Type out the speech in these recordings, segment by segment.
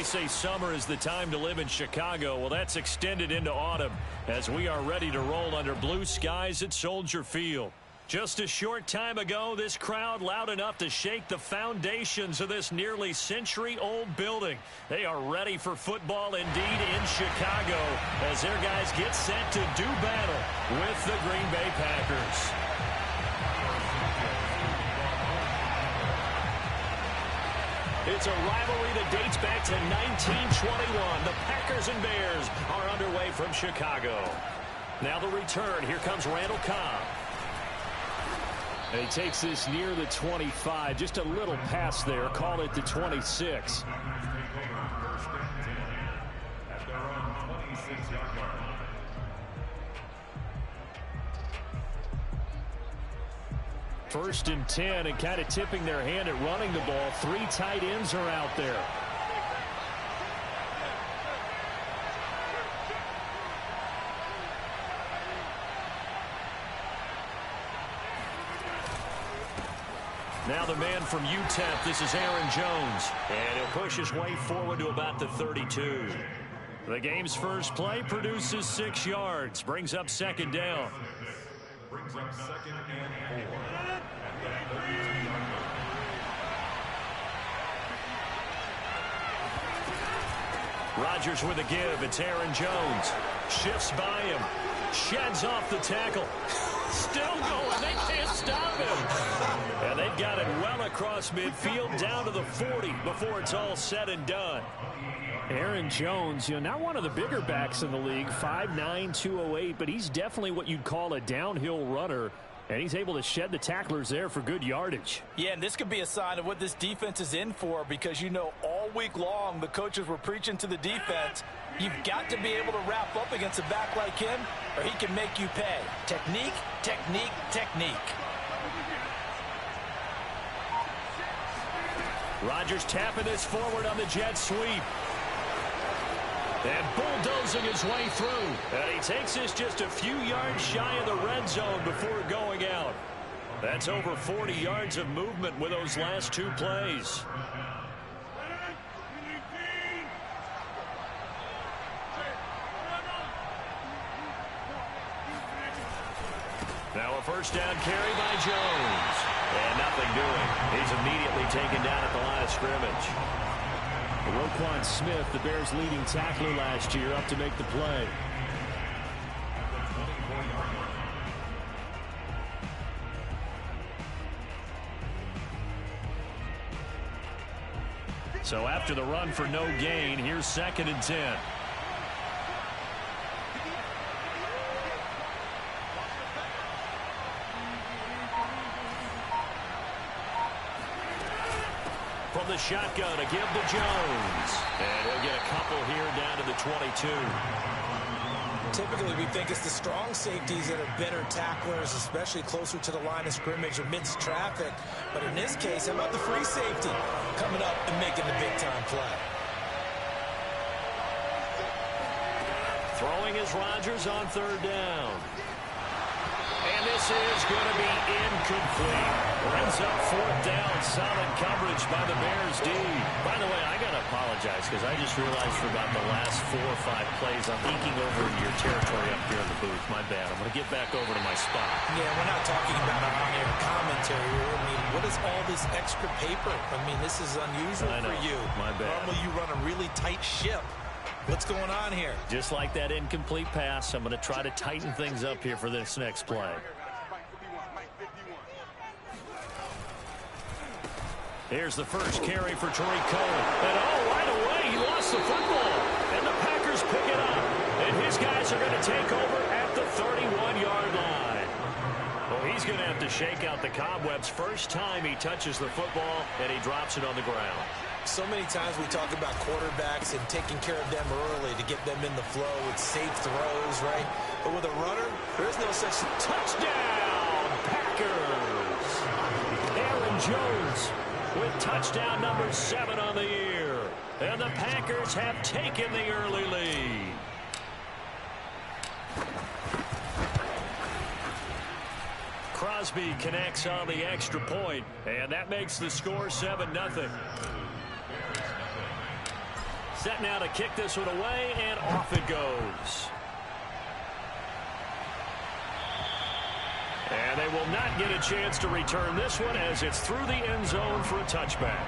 They say summer is the time to live in Chicago. Well, that's extended into autumn as we are ready to roll under blue skies at Soldier Field. Just a short time ago, this crowd loud enough to shake the foundations of this nearly century-old building. They are ready for football indeed in Chicago as their guys get set to do battle with the Green Bay Packers. It's a rivalry that dates back to 1921. The Packers and Bears are underway from Chicago. Now the return. Here comes Randall Cobb. And he takes this near the 25. Just a little pass there. Call it the 26. First and 10, and kind of tipping their hand at running the ball. 3 tight ends are out there. Now the man from UTEP, this is Aaron Jones. And he'll push his way forward to about the 32. The game's first play produces 6 yards. Brings up second down. Brings up second and 4. Rodgers with a give. It's Aaron Jones. Shifts by him. Sheds off the tackle. Still going. They can't stop him. And they've got it well across midfield down to the 40 before it's all said and done. Aaron Jones, not one of the bigger backs in the league, 5'9", 208, but he's definitely what you'd call a downhill runner, and he's able to shed the tacklers there for good yardage. Yeah, and this could be a sign of what this defense is in for because, all week long the coaches were preaching to the defense, you've got to be able to wrap up against a back like him or he can make you pay. Technique, technique, technique. Rodgers tapping this forward on the jet sweep. And bulldozing his way through. And he takes this just a few yards shy of the red zone before going out. That's over 40 yards of movement with those last 2 plays. Now a first down carry by Jones. And nothing doing. He's immediately taken down at the line of scrimmage. Roquan Smith, the Bears' leading tackler last year, up to make the play. So after the run for no gain, here's 2nd and 10. From the shotgun, a give to Jones. And he'll get a couple here down to the 22. Typically, we think it's the strong safeties that are better tacklers, especially closer to the line of scrimmage amidst traffic. But in this case, how about the free safety coming up and making the big-time play? Throwing is Rodgers on 3rd down. And this is going to be incomplete. Brings up 4th down. Solid coverage by the Bears D. By the way, I got to apologize because I just realized for about the last 4 or 5 plays I'm eking over into your territory up here in the booth. My bad. I'm going to get back over to my spot. Yeah, we're not talking about an on-air commentary. I mean, what is all this extra paper? I mean, this is unusual for you. My bad. Normally you run a really tight ship. What's going on here? Just like that incomplete pass, I'm going to try to tighten things up here for this next play. Here's the first carry for Tariq Cohen. And right away, he lost the football. And the Packers pick it up. And his guys are going to take over at the 31-yard line. Well, he's going to have to shake out the cobwebs first time he touches the football, and he drops it on the ground. So many times we talk about quarterbacks and taking care of them early to get them in the flow with safe throws, right? But with a runner, there's no such touchdown, Packers. Aaron Jones with touchdown number 7 on the year. And the Packers have taken the early lead. Crosby connects on the extra point, and that makes the score 7-0. Set now to kick this one away, and off it goes. And they will not get a chance to return this one as it's through the end zone for a touchback.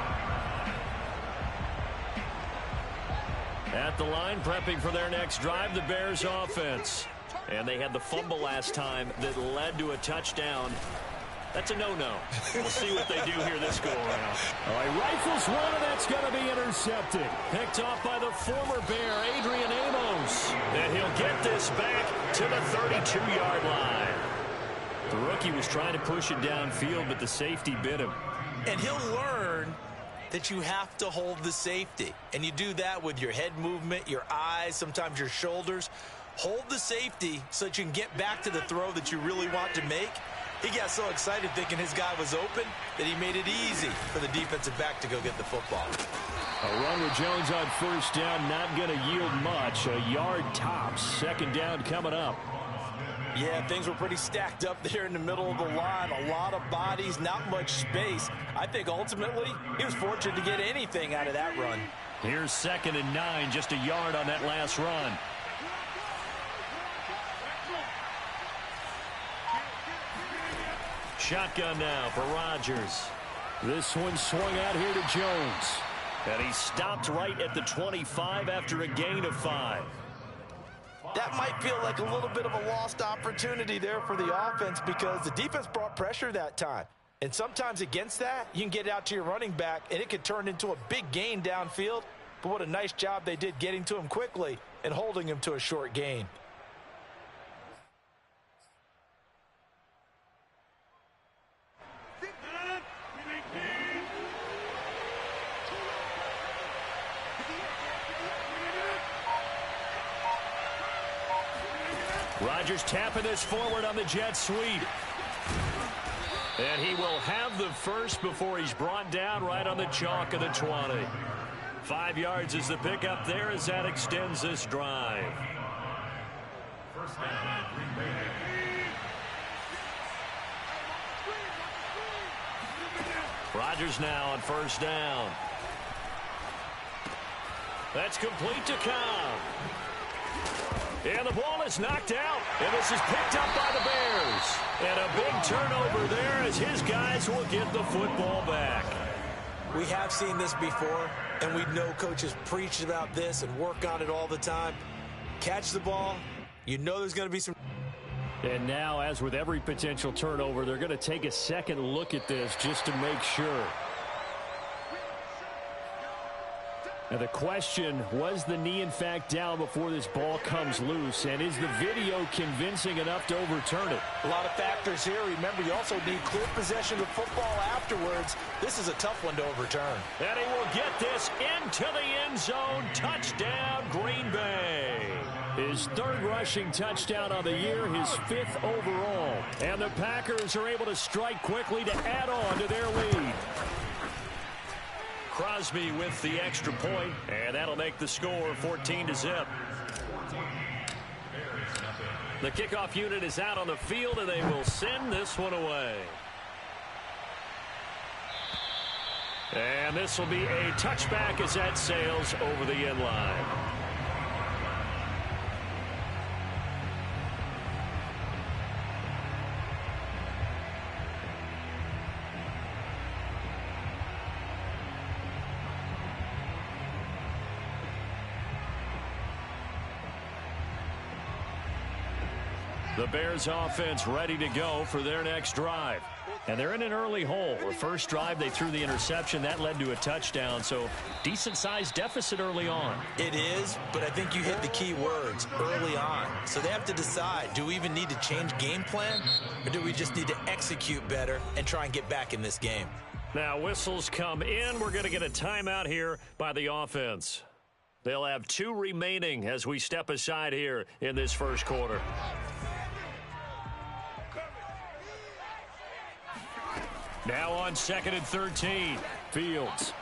At the line, prepping for their next drive, the Bears offense. And they had the fumble last time that led to a touchdown. That's a no-no. We'll see what they do here this go-around. All right, rifles one, and that's going to be intercepted. Picked off by the former Bear, Adrian Amos. And he'll get this back to the 32-yard line. The rookie was trying to push it downfield, but the safety bit him. And he'll learn that you have to hold the safety. And you do that with your head movement, your eyes, sometimes your shoulders. Hold the safety so that you can get back to the throw that you really want to make. He got so excited thinking his guy was open that he made it easy for the defensive back to go get the football. A run with Jones on first down, not going to yield much. A yard tops. Second down coming up. Yeah, things were pretty stacked up there in the middle of the line. A lot of bodies, not much space. I think ultimately he was fortunate to get anything out of that run. Here's 2nd and 9, just a yard on that last run. Shotgun now for Rodgers. This one swung out here to Jones. And he stopped right at the 25 after a gain of 5. That might feel like a little bit of a lost opportunity there for the offense because the defense brought pressure that time. And sometimes against that, you can get out to your running back, and it could turn into a big gain downfield. But what a nice job they did getting to him quickly and holding him to a short gain. Rodgers tapping this forward on the jet sweep. And he will have the first before he's brought down right on the chalk of the 20. 5 yards is the pickup there as that extends this drive. Rodgers now on first down. That's complete to Cobb. And the ball is knocked out, and this is picked up by the Bears. And a big turnover there as his guys will get the football back. We have seen this before, and we know coaches preach about this and work on it all the time. Catch the ball, you know there's going to be some. And now, as with every potential turnover, they're going to take a second look at this just to make sure. Now the question, was the knee in fact down before this ball comes loose? And is the video convincing enough to overturn it? A lot of factors here. Remember, you also need clear possession of football afterwards. This is a tough one to overturn. And he will get this into the end zone. Touchdown, Green Bay. His 3rd rushing touchdown on the year, his 5th overall. And the Packers are able to strike quickly to add on to their lead. Crosby with the extra point, and that'll make the score 14-0. The kickoff unit is out on the field, and they will send this one away. And this will be a touchback as that sails over the end line. The Bears offense ready to go for their next drive. And they're in an early hole. The first drive, they threw the interception. That led to a touchdown. So decent-sized deficit early on. It is, but I think you hit the key words, early on. So they have to decide, do we even need to change game plan? Or do we just need to execute better and try and get back in this game? Now whistles come in. We're going to get a timeout here by the offense. They'll have 2 remaining as we step aside here in this first quarter. Now on 2nd and 13. Fields.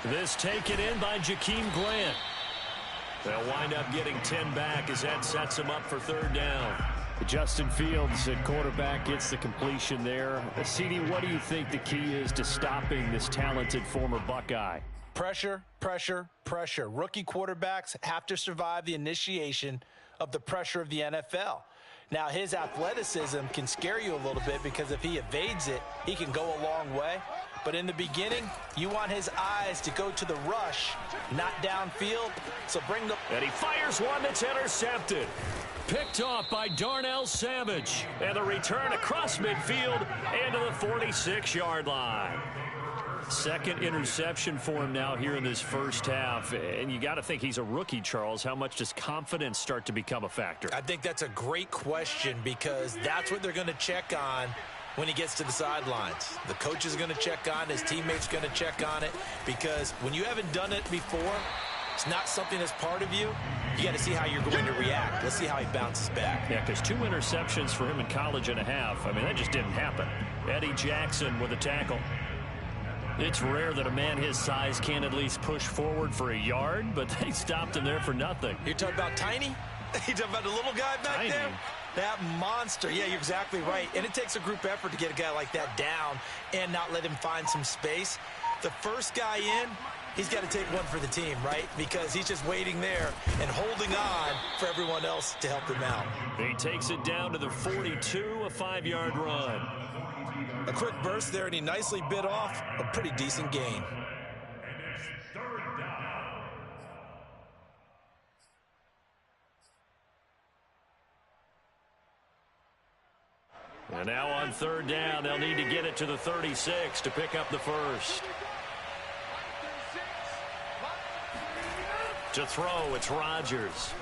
This taken in by Jakeem Grant. They'll wind up getting 10 back as that sets them up for 3rd down. Justin Fields at quarterback gets the completion there. CD, what do you think the key is to stopping this talented former Buckeye? Pressure, pressure, pressure. Rookie quarterbacks have to survive the initiation of the pressure of the NFL. Now, his athleticism can scare you a little bit because if he evades it, he can go a long way. But in the beginning, you want his eyes to go to the rush, not downfield. So bring the... And he fires one that's intercepted. Picked off by Darnell Savage. And the return across midfield into the 46-yard line. Second interception for him now here in this first half. And you got to think he's a rookie, Charles. How much does confidence start to become a factor? I think that's a great question because that's what they're going to check on when he gets to the sidelines. The coach is going to check on it. His teammates going to check on it because when you haven't done it before, it's not something that's part of you. You got to see how you're going to react. Let's see how he bounces back. Yeah, because 2 interceptions for him in college and a half. I mean, that just didn't happen. Eddie Jackson with a tackle. It's rare that a man his size can at least push forward for a yard, but they stopped him there for nothing. You're talking about Tiny? You're talking about the little guy back there? That monster. Yeah, you're exactly right. And it takes a group effort to get a guy like that down and not let him find some space. The first guy in, he's got to take one for the team, right? Because he's just waiting there and holding on for everyone else to help him out. He takes it down to the 42, a 5-yard run. A quick burst there, and he nicely bit off a pretty decent gain. And now on third down, they'll need to get it to the 36 to pick up the first. To throw, it's Rodgers.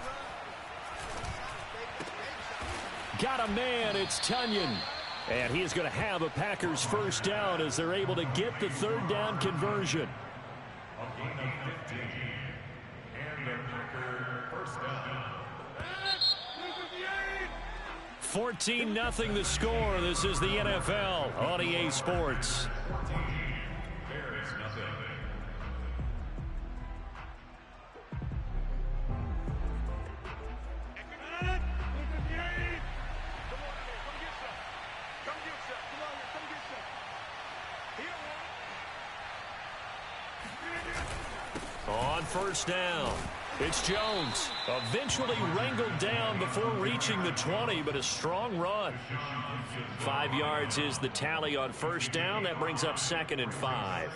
Got a man, it's Tunyon. And he is going to have a Packers first down as they're able to get the third down conversion. A gain of 15. And the Packer first down. 14-0 the score. This is the NFL on EA Sports. Bears nothing. On first down, it's Jones. Eventually wrangled down before reaching the 20, but a strong run. 5 yards is the tally on first down. That brings up 2nd and 5.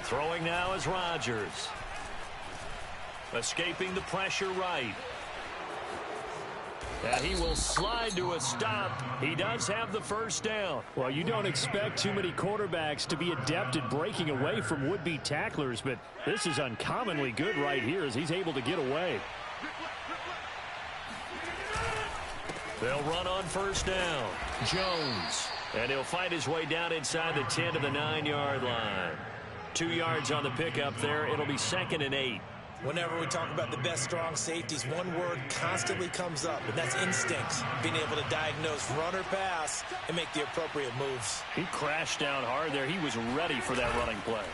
Throwing now is Rodgers. Escaping the pressure right. And he will slide to a stop. He does have the first down. Well, you don't expect too many quarterbacks to be adept at breaking away from would-be tacklers, but this is uncommonly good right here as he's able to get away. They'll run on first down. Jones. And he'll fight his way down inside the 10 to the 9-yard line. 2 yards on the pickup there. It'll be 2nd and 8. Whenever we talk about the best strong safeties, one word constantly comes up, and that's instincts. Being able to diagnose run or pass and make the appropriate moves. He crashed down hard there. He was ready for that running play.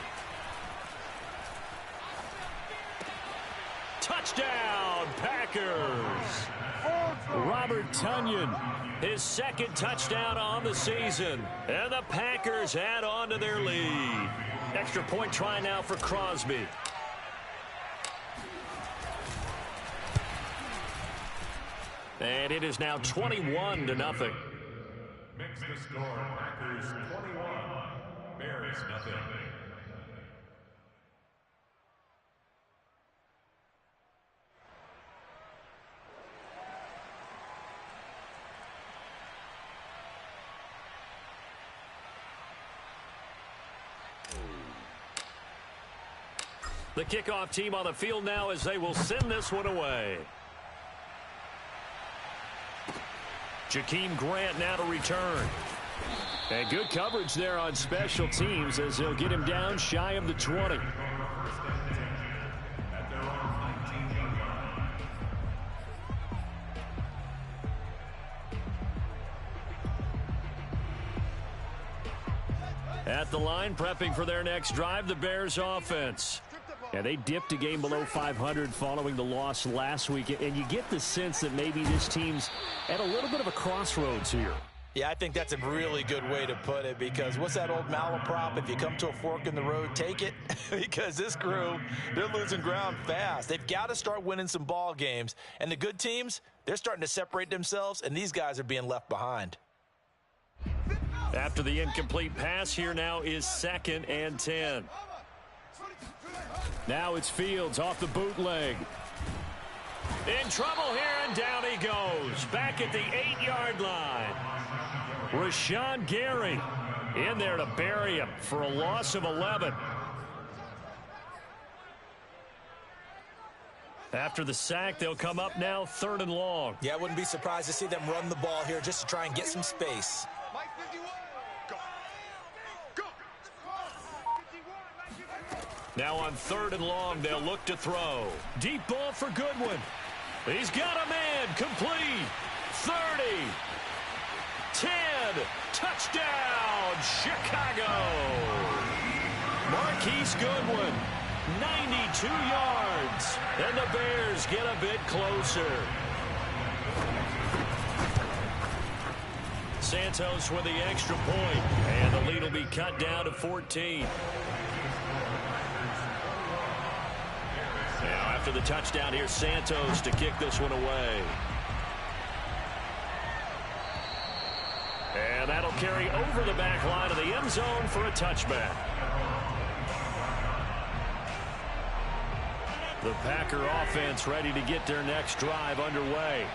Touchdown, Packers! Robert Tunyon, his 2nd touchdown on the season. And the Packers add on to their lead. Extra point try now for Crosby. And it is now 21-0. Makes the score Packers 21, Bears nothing. The kickoff team on the field now as they will send this one away. Jakeem Grant now to return. And good coverage there on special teams as they'll get him down shy of the 20. At the line, prepping for their next drive, the Bears offense. Yeah, they dipped a game below 500 following the loss last week, and you get the sense that maybe this team's at a little bit of a crossroads here. Yeah, I think that's a really good way to put it, because what's that old malaprop? If you come to a fork in the road, take it. Because this crew, they're losing ground fast. They've got to start winning some ball games. And the good teams, they're starting to separate themselves, and these guys are being left behind. After the incomplete pass, here now is 2nd and 10. Now it's Fields off the bootleg. In trouble here, and down he goes. Back at the 8-yard line. Rashawn Gary in there to bury him for a loss of 11. After the sack, they'll come up now 3rd and long. Yeah, I wouldn't be surprised to see them run the ball here just to try and get some space. Now on 3rd and long, they'll look to throw. Deep ball for Goodwin. He's got a man. Complete. 30. 10. Touchdown, Chicago. Marquise Goodwin, 92 yards. And the Bears get a bit closer. Santos with the extra point, and the lead will be cut down to 14. Now after the touchdown, here's Santos to kick this one away. And that'll carry over the back line of the end zone for a touchback. The Packer offense ready to get their next drive underway.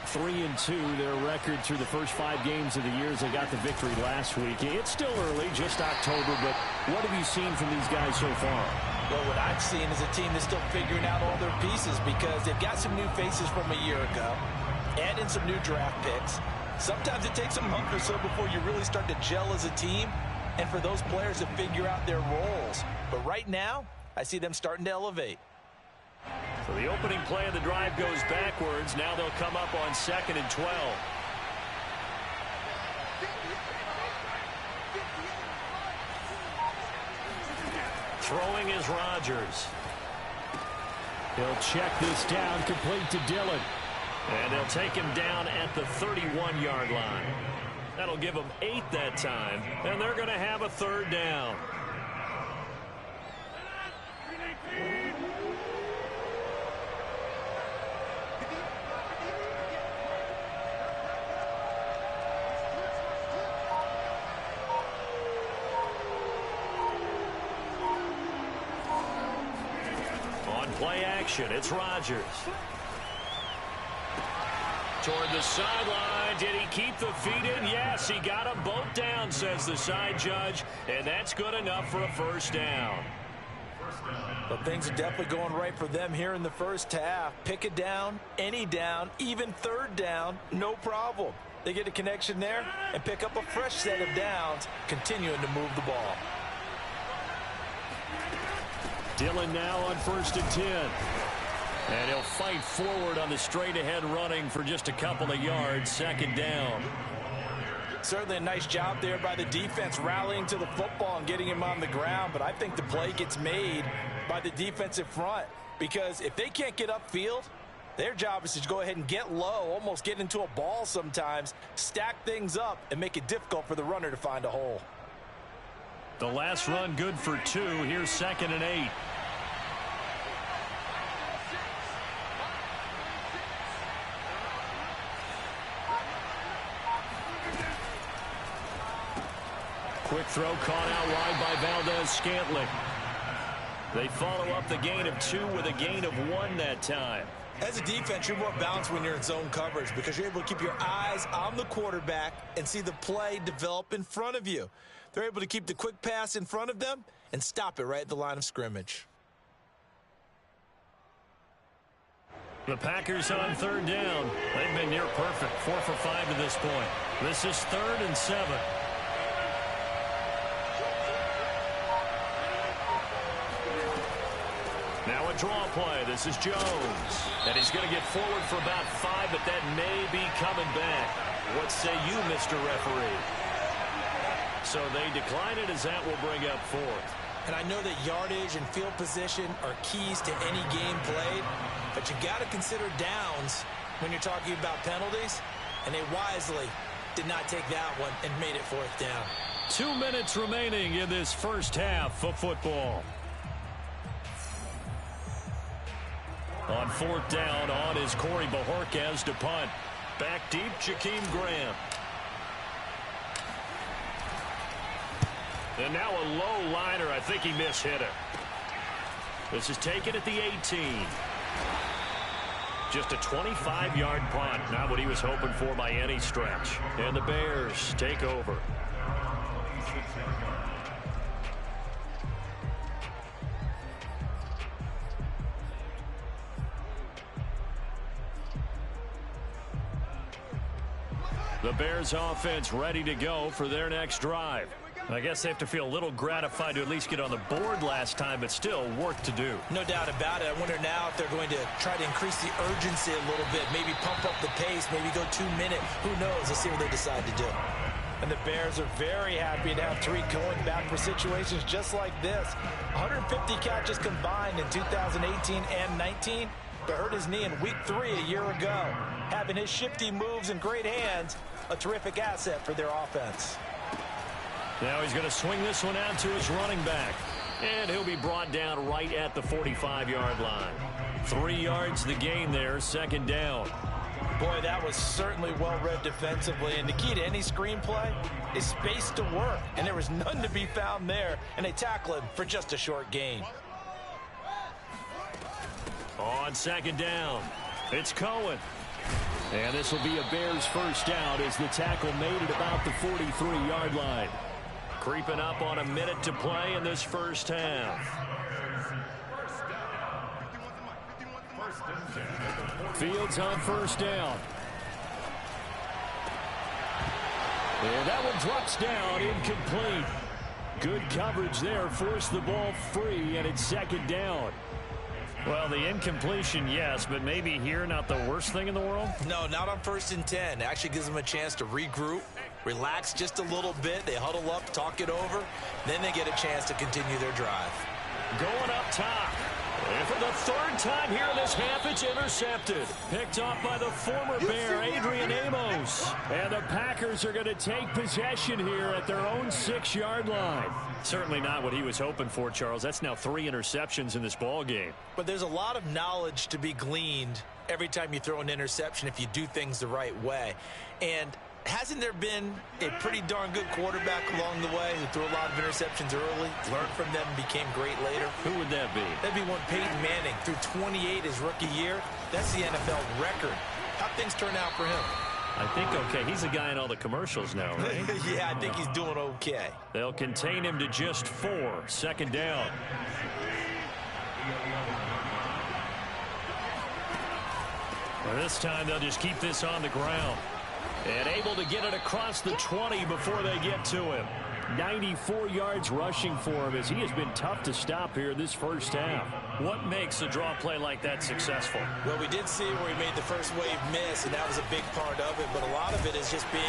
3-2, their record through the first 5 games of the year as they got the victory last week. It's still early, just October, but what have you seen from these guys so far? Well, what I've seen is a team that's still figuring out all their pieces, because they've got some new faces from a year ago, add in some new draft picks. Sometimes it takes a month or so before you really start to gel as a team and for those players to figure out their roles. But right now, I see them starting to elevate. So the opening play of the drive goes backwards. Now they'll come up on 2nd and 12. Throwing is Rodgers. He'll check this down, complete to Dillon. And they'll take him down at the 31-yard line. That'll give them 8 that time, and they're going to have a 3rd down. On play action, it's Rodgers. Toward the sideline. Did he keep the feet in? Yes, he got them both down, says the side judge, and that's good enough for a 1st down. But things are definitely going right for them here in the first half. Pick a down, any down, even 3rd down, no problem. They get a connection there and pick up a fresh set of downs, continuing to move the ball. Dillon now on 1st and 10. And he'll fight forward on the straight-ahead running for just a couple of yards. 2nd down. Certainly a nice job there by the defense rallying to the football and getting him on the ground. But I think the play gets made by the defensive front, because if they can't get upfield, their job is to go ahead and get low, almost get into a ball sometimes, stack things up, and make it difficult for the runner to find a hole. The last run good for 2. Here's 2nd and 8. Quick throw caught out wide by Valdez-Scantling. They follow up the gain of 2 with a gain of 1 that time. As a defense, you're more balanced when you're in zone coverage, because you're able to keep your eyes on the quarterback and see the play develop in front of you. They're able to keep the quick pass in front of them and stop it right at the line of scrimmage. The Packers on 3rd down. They've been near perfect, 4 for 5 to this point. This is 3rd and 7. Now a draw play. This is Jones. And he's going to get forward for about 5, but that may be coming back. What say you, Mr. Referee? So they decline it, as that will bring up 4th. And I know that yardage and field position are keys to any game played, but you got to consider downs when you're talking about penalties, and they wisely did not take that one and made it 4th down. 2 minutes remaining in this first half of football. On 4th down, on is Corey Bajorquez to punt. Back deep, Jakeem Graham. And now a low liner. I think he mishit it. This is taken at the 18. Just a 25-yard punt. Not what he was hoping for by any stretch. And the Bears take over. The Bears offense ready to go for their next drive. I guess they have to feel a little gratified to at least get on the board last time, but still work to do. No doubt about it. I wonder now if they're going to try to increase the urgency a little bit, maybe pump up the pace, maybe go 2 minute. Who knows? Let's see what they decide to do. And the Bears are very happy to have Tariq Cohen back for situations just like this. 150 catches combined in 2018 and 19, but hurt his knee in week 3 a year ago. Having his shifty moves and great hands, a terrific asset for their offense. Now he's going to swing this one out to his running back. And he'll be brought down right at the 45-yard line. 3 yards the gain there, 2nd down. Boy, that was certainly well-read defensively. And the key to any screenplay is space to work. And there was none to be found there. And they tackle him for just a short gain. On 2nd down, it's Cohen. And this will be a Bears first down as the tackle made at about the 43-yard line. Creeping up on a minute to play in this first half. Fields on 1st down. And that one drops down, incomplete. Good coverage there, forced the ball free, and it's 2nd down. Well, the incompletion, yes, but maybe here not the worst thing in the world? No, not on 1st and 10. It actually gives them a chance to regroup, relax just a little bit. They huddle up, talk it over. Then they get a chance to continue their drive. Going up top. And for the 3rd time here in this half, it's intercepted. Picked off by the former Bear, Adrian Amos. And the Packers are going to take possession here at their own 6-yard line. Certainly not what he was hoping for, Charles. That's now 3 interceptions in this ball game. But there's a lot of knowledge to be gleaned every time you throw an interception if you do things the right way. And hasn't there been a pretty darn good quarterback along the way who threw a lot of interceptions early, learned from them, and became great later? Who would that be? That'd be one Peyton Manning. Threw 28 his rookie year. That's the NFL record. How'd things turn out for him? I think okay. He's the guy in all the commercials now, right? Yeah, I think he's doing okay. They'll contain him to just 4. 2nd down. Well, this time they'll just keep this on the ground. And able to get it across the 20 before they get to him. 94 yards rushing for him as he has been tough to stop here this first half. What makes a draw play like that successful? Well, we did see where he made the first wave miss, and that was a big part of it. But a lot of it is just being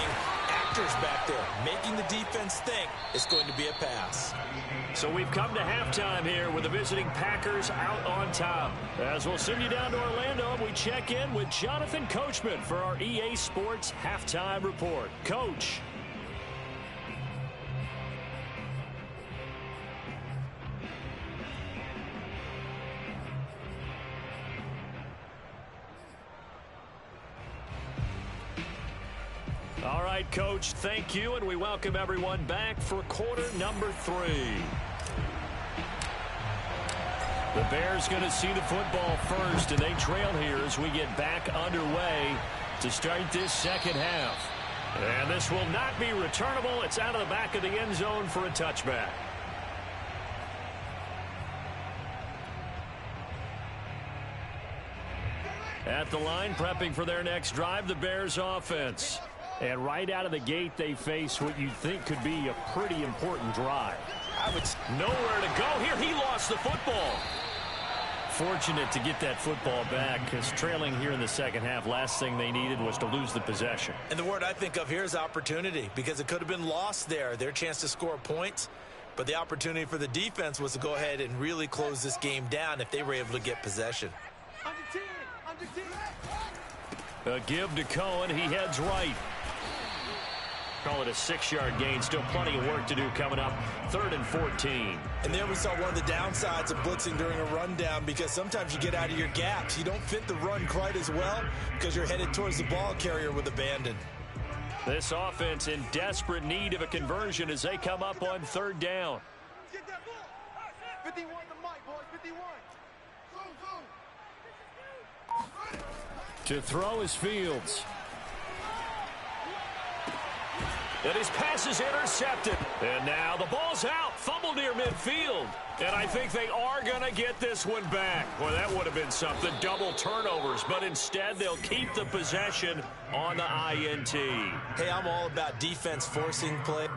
actors back there, making the defense think it's going to be a pass. So we've come to halftime here with the visiting Packers out on top. As we'll send you down to Orlando, we check in with Jonathan Coachman for our EA Sports Halftime Report. Coach. All right, Coach, thank you, and we welcome everyone back for quarter number 3. The Bears going to see the football first, and they trail here as we get back underway to start this second half. And this will not be returnable. It's out of the back of the end zone for a touchback. At the line, prepping for their next drive, the Bears offense. And right out of the gate, they face what you'd think could be a pretty important drive. Nowhere to go here. He lost the football. Fortunate to get that football back because trailing here in the second half, last thing they needed was to lose the possession. And the word I think of here is opportunity because it could have been lost there. Their chance to score points. But the opportunity for the defense was to go ahead and really close this game down if they were able to get possession. A give to Cohen. He heads right. Call it a 6-yard gain. Still plenty of work to do coming up. 3rd and 14. And there we saw one of the downsides of blitzing during a rundown, because sometimes you get out of your gaps. You don't fit the run quite as well because you're headed towards the ball carrier with abandon. This offense in desperate need of a conversion as they come up on 3rd down. Get that ball. 51 the mic, boys. 51. To throw is Fields. And his pass is intercepted. And now the ball's out. Fumble near midfield. And I think they are going to get this one back. Well, that would have been something. Double turnovers. But instead, they'll keep the possession on the INT. Hey, I'm all about defense forcing play.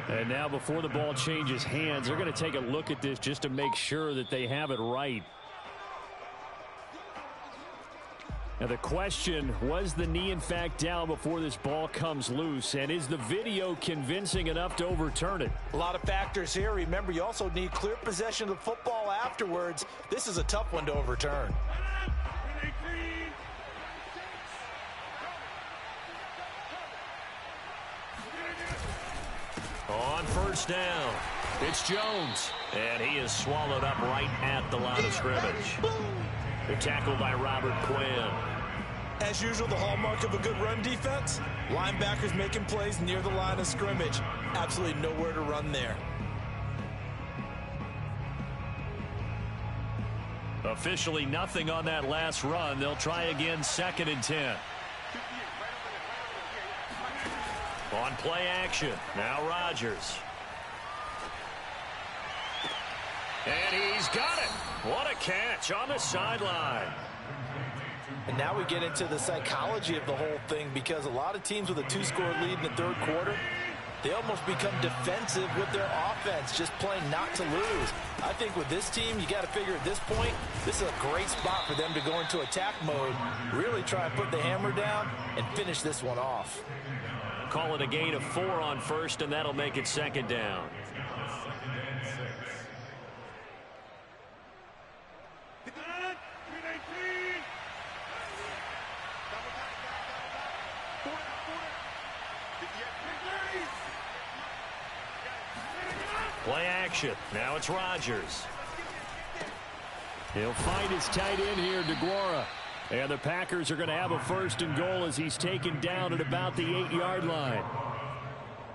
And now before the ball changes hands, they're going to take a look at this just to make sure that they have it right. Now the question, was the knee in fact down before this ball comes loose? And is the video convincing enough to overturn it? A lot of factors here. Remember, you also need clear possession of the football afterwards. This is a tough one to overturn. On 1st down, it's Jones. And he is swallowed up right at the line of scrimmage. They're tackled by Robert Quinn. As usual, the hallmark of a good run defense, linebackers making plays near the line of scrimmage. Absolutely nowhere to run there. Officially nothing on that last run. They'll try again 2nd and 10. On play action, now Rodgers. And he's got it. What a catch on the sideline. And now we get into the psychology of the whole thing, because a lot of teams with a 2-score lead in the 3rd quarter, they almost become defensive with their offense, just playing not to lose. I think with this team, you got to figure at this point, this is a great spot for them to go into attack mode, really try and put the hammer down and finish this one off. Call it a gain of 4 on 1st, and that'll make it 2nd down. Play action. Now it's Rodgers. He'll find his tight end here, DeGuara. And the Packers are going to have a 1st and goal as he's taken down at about the 8-yard line.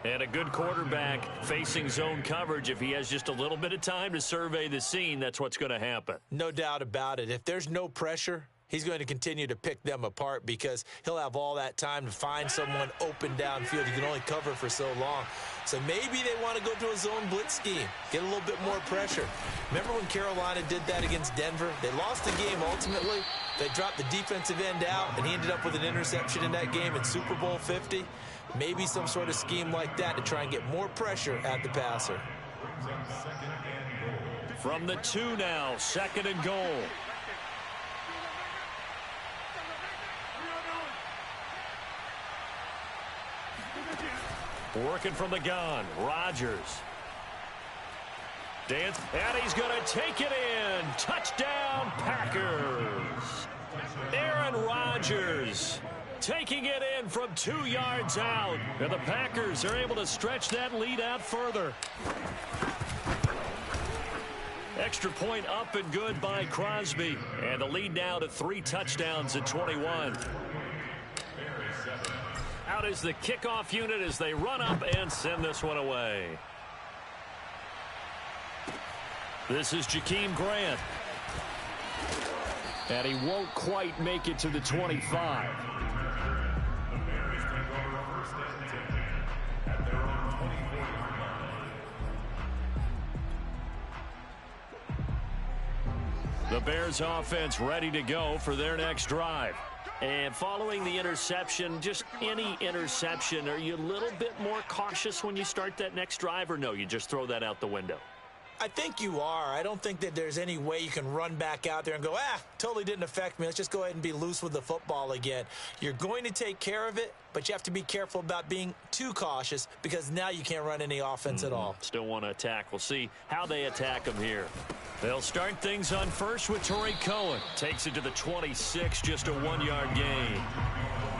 And a good quarterback facing zone coverage. If he has just a little bit of time to survey the scene, that's what's going to happen. No doubt about it. If there's no pressure, he's going to continue to pick them apart, because he'll have all that time to find someone open downfield. You can only cover for so long. So maybe they want to go to a zone blitz scheme, get a little bit more pressure. Remember when Carolina did that against Denver? They lost the game ultimately. They dropped the defensive end out, and he ended up with an interception in that game in Super Bowl 50. Maybe some sort of scheme like that to try and get more pressure at the passer. From the 2 now, 2nd and goal. Working from the gun, Rodgers. Dance, and he's going to take it in. Touchdown, Packers. Aaron Rodgers taking it in from 2 yards out. And the Packers are able to stretch that lead out further. Extra point up and good by Crosby. And the lead now to 3 touchdowns at 21. Out is the kickoff unit as they run up and send this one away. This is Jakeem Grant. And he won't quite make it to the 25. The Bears offense ready to go for their next drive. And following the interception, just any interception, are you a little bit more cautious when you start that next drive, or no, you just throw that out the window? I think you are. I don't think that there's any way you can run back out there and go, totally didn't affect me. Let's just go ahead and be loose with the football again. You're going to take care of it, but you have to be careful about being too cautious because now you can't run any offense at all. Still want to attack. We'll see how they attack them here. They'll start things on first with Torrey Cohen. Takes it to the 26, just a 1-yard gain.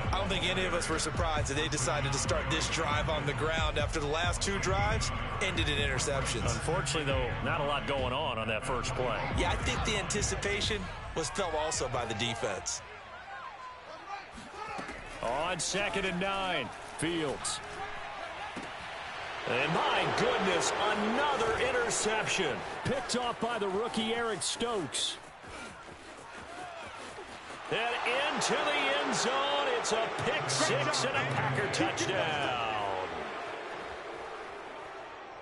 I don't think any of us were surprised that they decided to start this drive on the ground after the last 2 drives ended in interceptions. Unfortunately, though, not a lot going on that first play. Yeah, I think the anticipation was felt also by the defense. On 2nd and 9, Fields. And my goodness, another interception. Picked off by the rookie Eric Stokes. And into the end zone, it's a pick 6 and a Packer touchdown.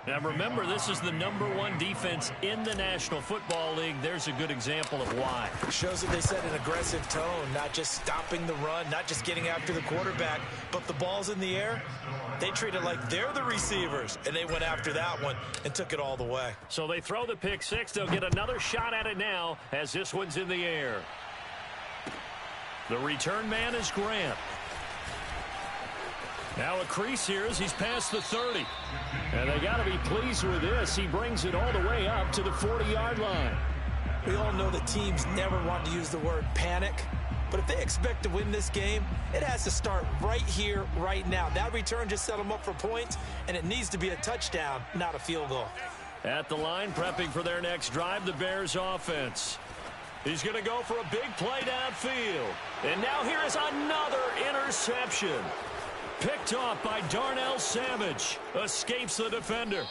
Now remember, this is the #1 defense in the National Football League. There's a good example of why. It shows that they set an aggressive tone, not just stopping the run, not just getting after the quarterback, but the ball's in the air. They treat it like they're the receivers, and they went after that one and took it all the way. So they throw the pick 6. They'll get another shot at it now as this one's in the air. The return man is Grant. Now a crease here as he's past the 30. And they got to be pleased with this. He brings it all the way up to the 40-yard line. We all know that teams never want to use the word panic. But if they expect to win this game, it has to start right here, right now. That return just set them up for points, and it needs to be a touchdown, not a field goal. At the line, prepping for their next drive, the Bears offense. He's going to go for a big play downfield. And now here is another interception. Picked off by Darnell Savage. Escapes the defender.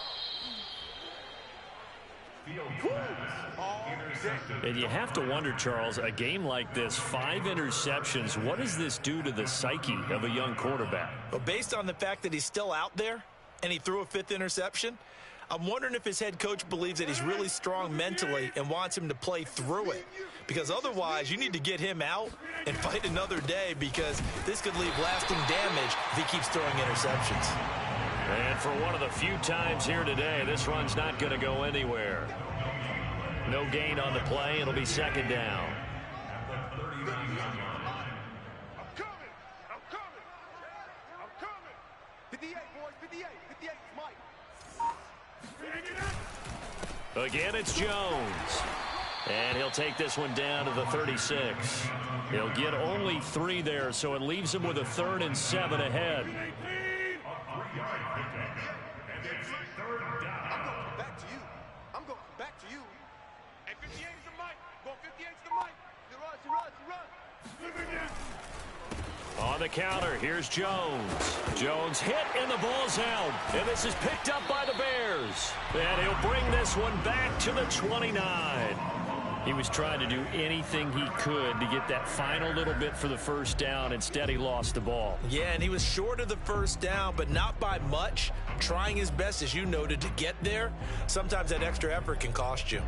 And you have to wonder, Charles, a game like this, 5 interceptions, what does this do to the psyche of a young quarterback? Well, based on the fact that he's still out there and he threw a 5th interception, I'm wondering if his head coach believes that he's really strong mentally and wants him to play through it. Because otherwise, you need to get him out and fight another day because this could leave lasting damage if he keeps throwing interceptions. And for one of the few times here today, this run's not going to go anywhere. No gain on the play. It'll be 2nd down. I'm coming! I'm coming! I'm coming! 58, boys, 58. 58 is Mike. Again, it's Jones. And he'll take this one down to the 36. He'll get only 3 there, so it leaves him with a 3rd and 7 ahead. I'm going back to you. I'm going back to you. Hey, 58 is the Mike. Go 58 is the Mike. You run. On the counter, here's Jones. Jones hit, and the ball's out. And this is picked up by the Bears. And he'll bring this one back to the 29. He was trying to do anything he could to get that final little bit for the first down. Instead, he lost the ball. Yeah, and he was short of the first down, but not by much. Trying his best, as you noted, to get there. Sometimes that extra effort can cost you.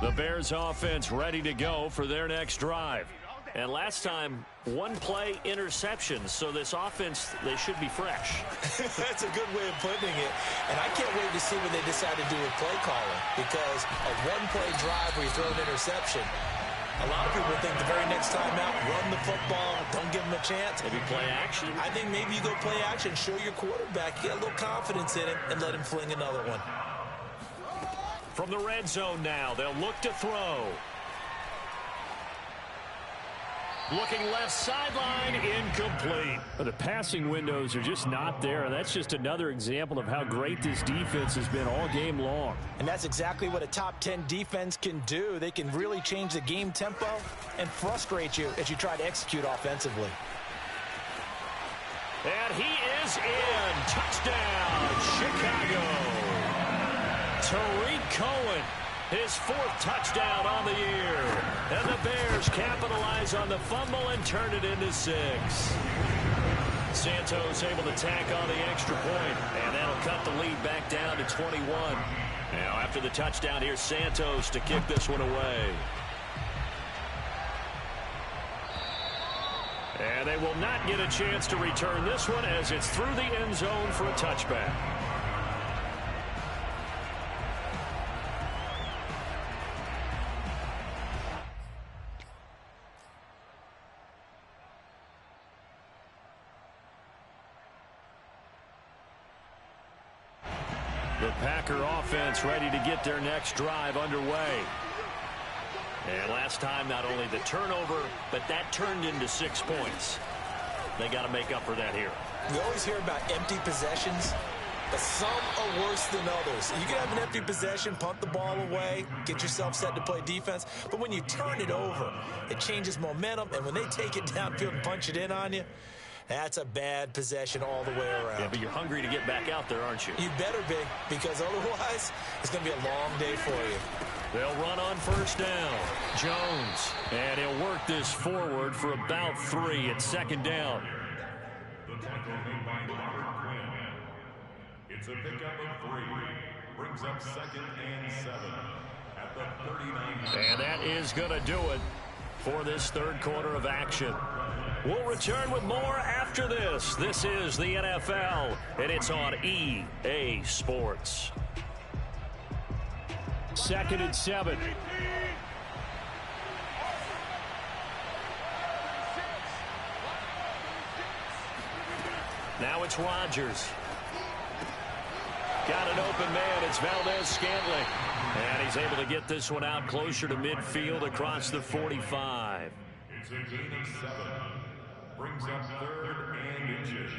The Bears offense ready to go for their next drive. And last time, 1-play interceptions. So this offense, they should be fresh. That's a good way of putting it. And I can't wait to see what they decide to do with play calling. Because a 1-play drive where you throw an interception, a lot of people think the very next time out, run the football, don't give them a chance. Maybe play action? I think maybe you go play action, show your quarterback, get a little confidence in him, and let him fling another one. From the red zone now, they'll look to throw. Looking left sideline, incomplete. The passing windows are just not there, and that's just another example of how great this defense has been all game long. And that's exactly what a top 10 defense can do. They can really change the game tempo and frustrate you as you try to execute offensively. And he is in. Touchdown, Chicago. Torrey Cohen, his 4th touchdown on the year. And the Bears capitalize on the fumble and turn it into 6. Santos able to tack on the extra point, and that'll cut the lead back down to 21. Now after the touchdown, here's Santos to kick this one away. And they will not get a chance to return this one as it's through the end zone for a touchback. The Packer offense ready to get their next drive underway. And last time, not only the turnover, but that turned into 6 points. They got to make up for that here. We always hear about empty possessions, but some are worse than others. You can have an empty possession, punt the ball away, get yourself set to play defense, but when you turn it over, it changes momentum, and when they take it downfield and punch it in on you, that's a bad possession all the way around. Yeah, but you're hungry to get back out there, aren't you? You better be, because otherwise, it's going to be a long day for you. They'll run on first down. Jones. And he'll work this forward for about 3 at second down. The tackle made by Robert Quinn. It's a pickup of 3. Brings up 2nd and 7 at the 39. And that is going to do it for this third quarter of action. We'll return with more after this. This is the NFL, and it's on EA Sports. 2nd and 7. Now it's Rodgers. Got an open man. It's Valdez-Scantling. And he's able to get this one out closer to midfield across the 45. It's a gain of 7. Brings up 3rd and inches.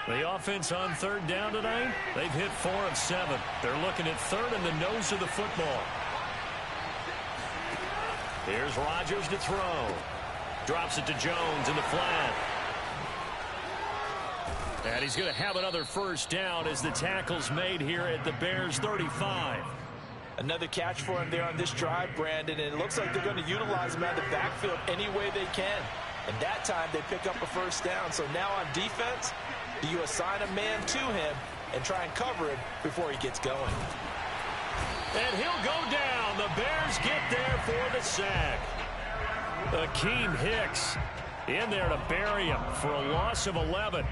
The offense on 3rd down tonight, they've hit 4 of 7. They're looking at 3rd and the nose of the football. Here's Rodgers to throw. Drops it to Jones in the flat. And he's going to have another first down as the tackle's made here at the Bears 35. Another catch for him there on this drive, Brandon, and it looks like they're going to utilize him out of the backfield any way they can. And that time they pick up a first down. So now on defense, do you assign a man to him and try and cover him before he gets going? And he'll go down. The Bears get there for the sack. Akeem Hicks in there to bury him for a loss of 11.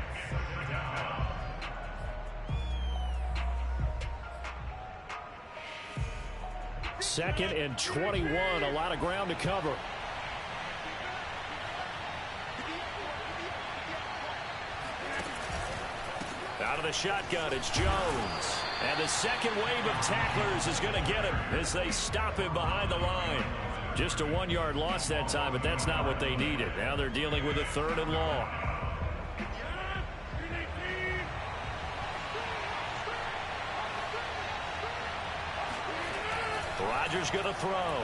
Second and 21. A lot of ground to cover. Out of the shotgun, it's Jones. And the second wave of tacklers is going to get him as they stop him behind the line. Just a 1-yard loss that time, but that's not what they needed. Now they're dealing with a 3rd and long. Rodgers going to throw.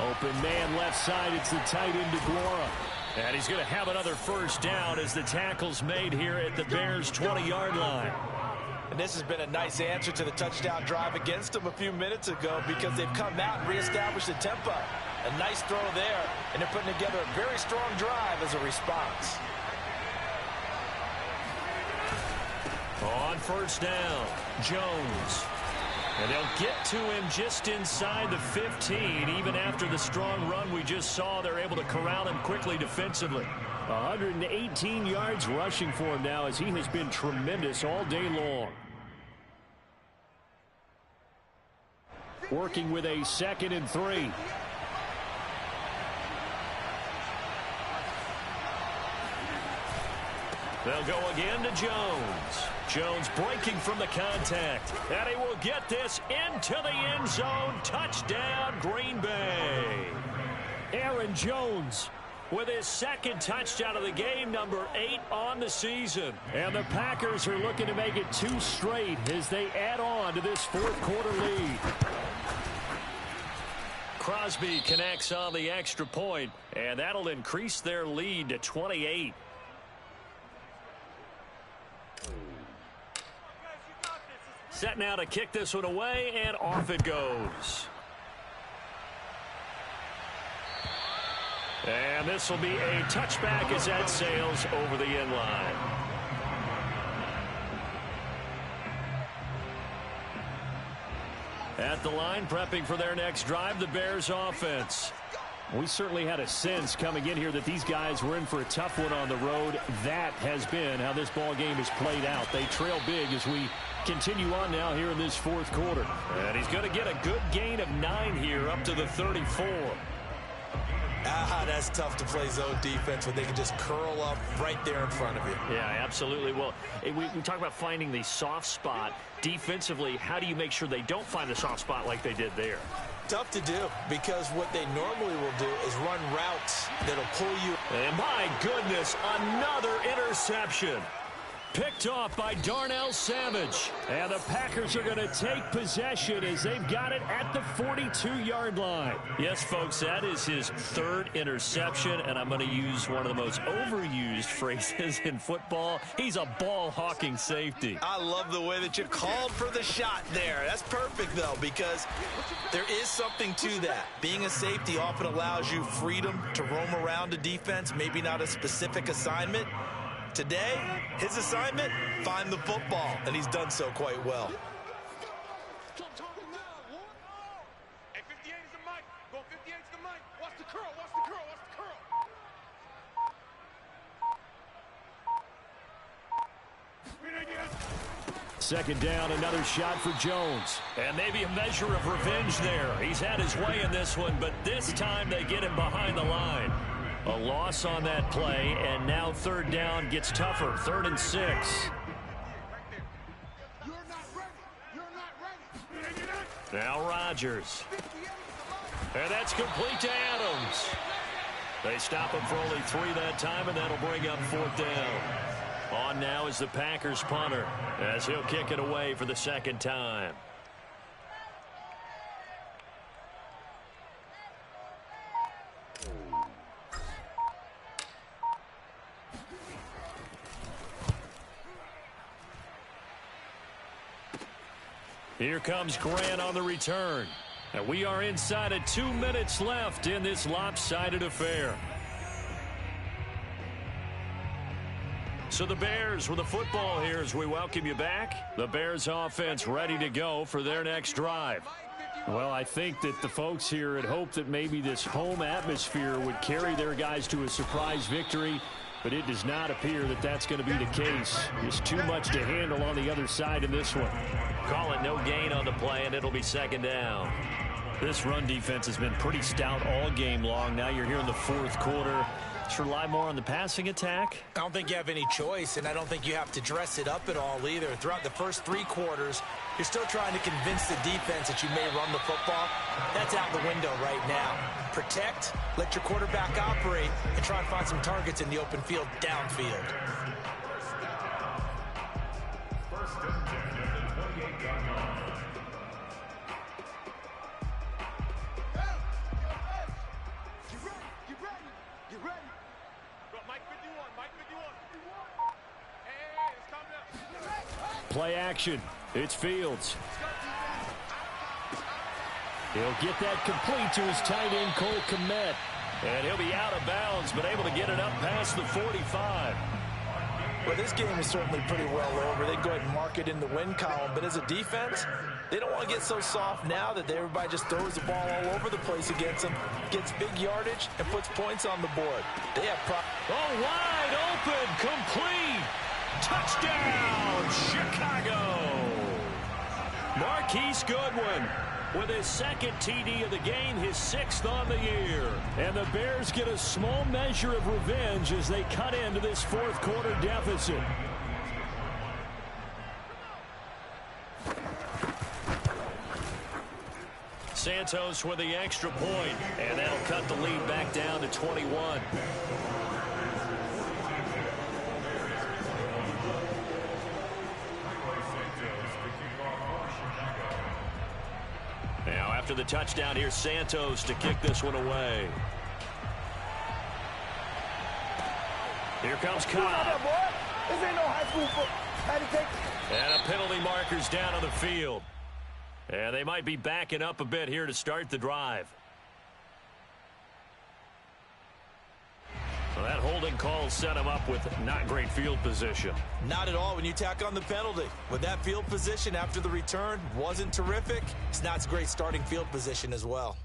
Open man left side. It's the tight end DeGuara. And he's going to have another first down as the tackle's made here at the Bears' 20-yard line. And this has been a nice answer to the touchdown drive against them a few minutes ago because they've come out and reestablished the tempo. A nice throw there, and they're putting together a very strong drive as a response. On first down, Jones. And they'll get to him just inside the 15. Even after the strong run we just saw, they're able to corral him quickly defensively. 118 yards rushing for him now as he has been tremendous all day long. Working with a 2nd and 3. They'll go again to Jones. Jones breaking from the contact. And he will get this into the end zone. Touchdown, Green Bay. Aaron Jones with his 2nd touchdown of the game, number 8 on the season. And the Packers are looking to make it 2 straight as they add on to this 4th quarter lead. Crosby connects on the extra point, and that'll increase their lead to 28. Set now to kick this one away, and off it goes. And this will be a touchback as that sails over the end line. At the line, prepping for their next drive, the Bears offense. We certainly had a sense coming in here that these guys were in for a tough one on the road. That has been how this ball game has played out. They trail big as we continue on now here in this fourth quarter. And he's going to get a good gain of 9 here up to the 34. That's tough to play zone defense when they can just curl up right there in front of you. Yeah, absolutely. Well, we talk about finding the soft spot. Defensively, how do you make sure they don't find the soft spot like they did there? Tough to do, because what they normally will do is run routes that'll pull you. And my goodness, another interception. Picked off by Darnell Savage. And the Packers are going to take possession as they've got it at the 42-yard line. Yes, folks, that is his 3rd interception, and I'm going to use one of the most overused phrases in football. He's a ball-hawking safety. I love the way that you called for the shot there. That's perfect, though, because there is something to that. Being a safety often allows you freedom to roam around a defense, maybe not a specific assignment. Today, his assignment, find the football, and he's done so quite well. Hey, 58 is the mic. Go 58 is the mic. Watch the curl, watch the curl, watch the curl. Second down, another shot for Jones. And maybe a measure of revenge there. He's had his way in this one, but this time they get him behind the line. A loss on that play, and now 3rd down gets tougher. 3rd and 6. You're not ready. You're not ready. Now Rodgers. And that's complete to Adams. They stop him for only 3 that time, and that'll bring up 4th down. On now is the Packers punter, as he'll kick it away for the 2nd time. Here comes Grant on the return. And we are inside of 2 minutes left in this lopsided affair. So the Bears with the football here as we welcome you back. The Bears offense ready to go for their next drive. Well, I think that the folks here had hoped that maybe this home atmosphere would carry their guys to a surprise victory, but it does not appear that that's going to be the case. Just too much to handle on the other side in this one. Call it no gain on the play, and it'll be 2nd down. This run defense has been pretty stout all game long. Now you're here in the 4th quarter. Let's rely more on the passing attack. I don't think you have any choice, and I don't think you have to dress it up at all either. Throughout the first 3 quarters, you're still trying to convince the defense that you may run the football. That's out the window right now. Protect, let your quarterback operate, and try and find some targets in the open field downfield. Play action. It's Fields. He'll get that complete to his tight end, Cole Kmet. And he'll be out of bounds, but able to get it up past the 45. Well, this game is certainly pretty well over. They go ahead and mark it in the win column. But as a defense, they don't want to get so soft now that everybody just throws the ball all over the place against them, gets big yardage, and puts points on the board. They have wide open, complete. Touchdown, Chicago. Marquise Goodwin with his 2nd TD of the game, his 6th on the year. And the Bears get a small measure of revenge as they cut into this 4th quarter deficit. Santos with the extra point, and that'll cut the lead back down to 21. Now after the touchdown, here's Santos to kick this one away. Here comes Cobb. This ain't no high school football. And a penalty marker's down on the field. And they might be backing up a bit here to start the drive. Well, that holding call set him up with not great field position. Not at all when you tack on the penalty. With that field position after the return wasn't terrific. It's not great starting field position as well.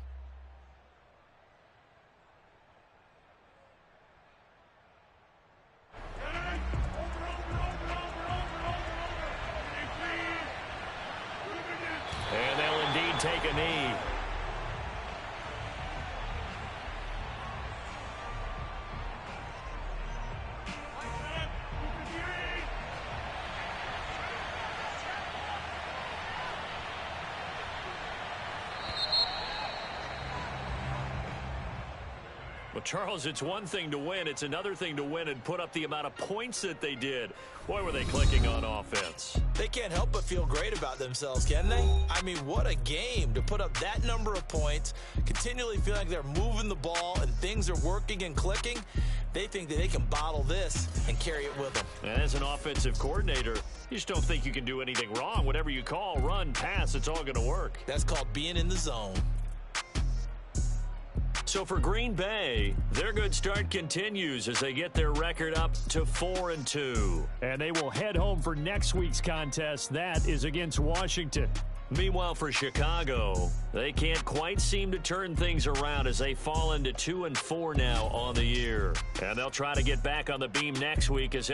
take a knee. Well, Charles, it's one thing to win. It's another thing to win and put up the amount of points that they did. Boy, were they clicking on offense. They can't help but feel great about themselves, can they? I mean, what a game to put up that number of points, continually feeling like they're moving the ball and things are working and clicking. They think that they can bottle this and carry it with them. And as an offensive coordinator, you just don't think you can do anything wrong. Whatever you call, run, pass, it's all going to work. That's called being in the zone. So for Green Bay, their good start continues as they get their record up to 4-2. And they will head home for next week's contest. That is against Washington. Meanwhile, for Chicago, they can't quite seem to turn things around as they fall into 2-4 now on the year. And they'll try to get back on the beam next week as